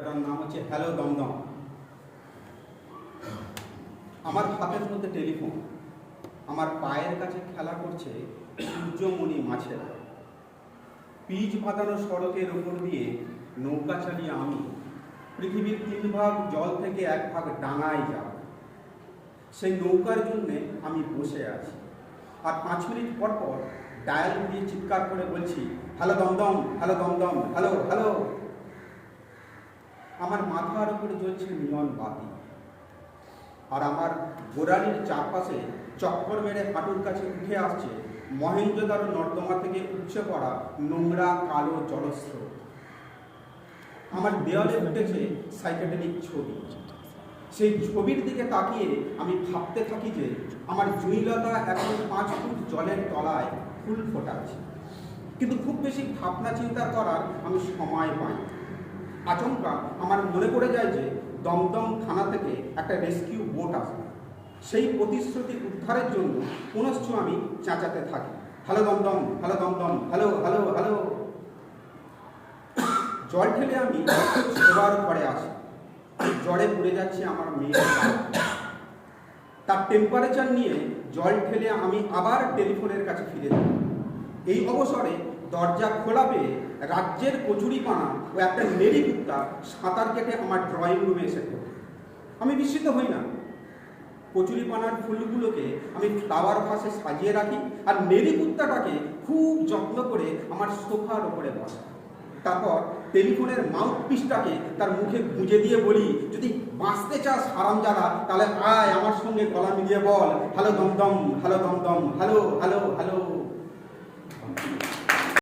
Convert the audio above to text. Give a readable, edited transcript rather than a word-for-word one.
তার নাম হচ্ছে হ্যালো দমদম। আমার হাতের মধ্যে টেলিফোন, আমার পায়ের কাছে খেলা করছে সূর্যমণি মাছেরা। পিচ বাঁধানো সড়কের উপর দিয়ে নৌকা চালিয়ে আমি পৃথিবীর 3 ভাগ জল থেকে 1 ভাগ ডাঙায় যাব। সেই নৌকার জন্যে আমি বসে আছি, আর 5 মিনিট পর পর ডায়াল দিয়ে চিৎকার করে বলছি, hello Dum Dum, hello Dum Dum, hello hello. আমার মাথার উপরে জ্বলছে নিয়ন বাতি, আর আমার গোড়ালির চারপাশে চক্কর মেরে হাঁটুর কাছে উঠে আসছে মহেঞ্জোদারো নর্দমা থেকে উপচে পড়া নোংরা কালো জলস্রোত। আমার দেওয়ালে উঠেছে সাইকেডেলিক ছবি। সেই ছবির দিকে তাকিয়ে আমি ভাবতে থাকি যে আমার জুঁইলতা এখন 5 ফুট জলের তলায় ফুল ফোটাচ্ছে, কিন্তু খুব বেশি ভাবনা চিন্তা করার আমি সময় পাই। আচমকা আমার মনে পড়ে যায় যে দমদম থানা থেকে একটা রেস্কিউ বোট আসবে। সেই প্রতিশ্রুতি উদ্ধারের জন্য পুনশ্চ আমি চেঁচাতে থাকি, hello Dum Dum, hello Dum Dum, hello hello hello. জল ঠেলে আমি সবার ঘরে আসি। জ্বরে পুড়ে যাচ্ছে আমার মেয়ের, তার টেম্পারেচার নিয়ে জল ঠেলে আমি আবার টেলিফোনের কাছে ফিরে যাই। এই অবসরে দরজা খোলা পেয়ে রাজ্যের কচুরিপানা ও একটা নেড়ি কুত্তা সাঁতার কেটে আমার ড্রয়িং রুমে এসে পড়ে। আমি বিস্মিত হই না। কচুরিপানার ফুলগুলোকে আমি ফ্লাওয়ার ভাসে সাজিয়ে রাখি, আর নেড়ি কুত্তাটাকে খুব যত্ন করে আমার সোফার ওপরে বসা। তারপর টেলিফোনের মাউথ পিসটাকে তার মুখে গুঁজে দিয়ে বলি, যদি বাঁচতে চাস হারামজাদা, তাহলে আয় আমার সঙ্গে গলা মিলিয়ে বল, hello Dum Dum, hello Dum Dum, hello hello hello.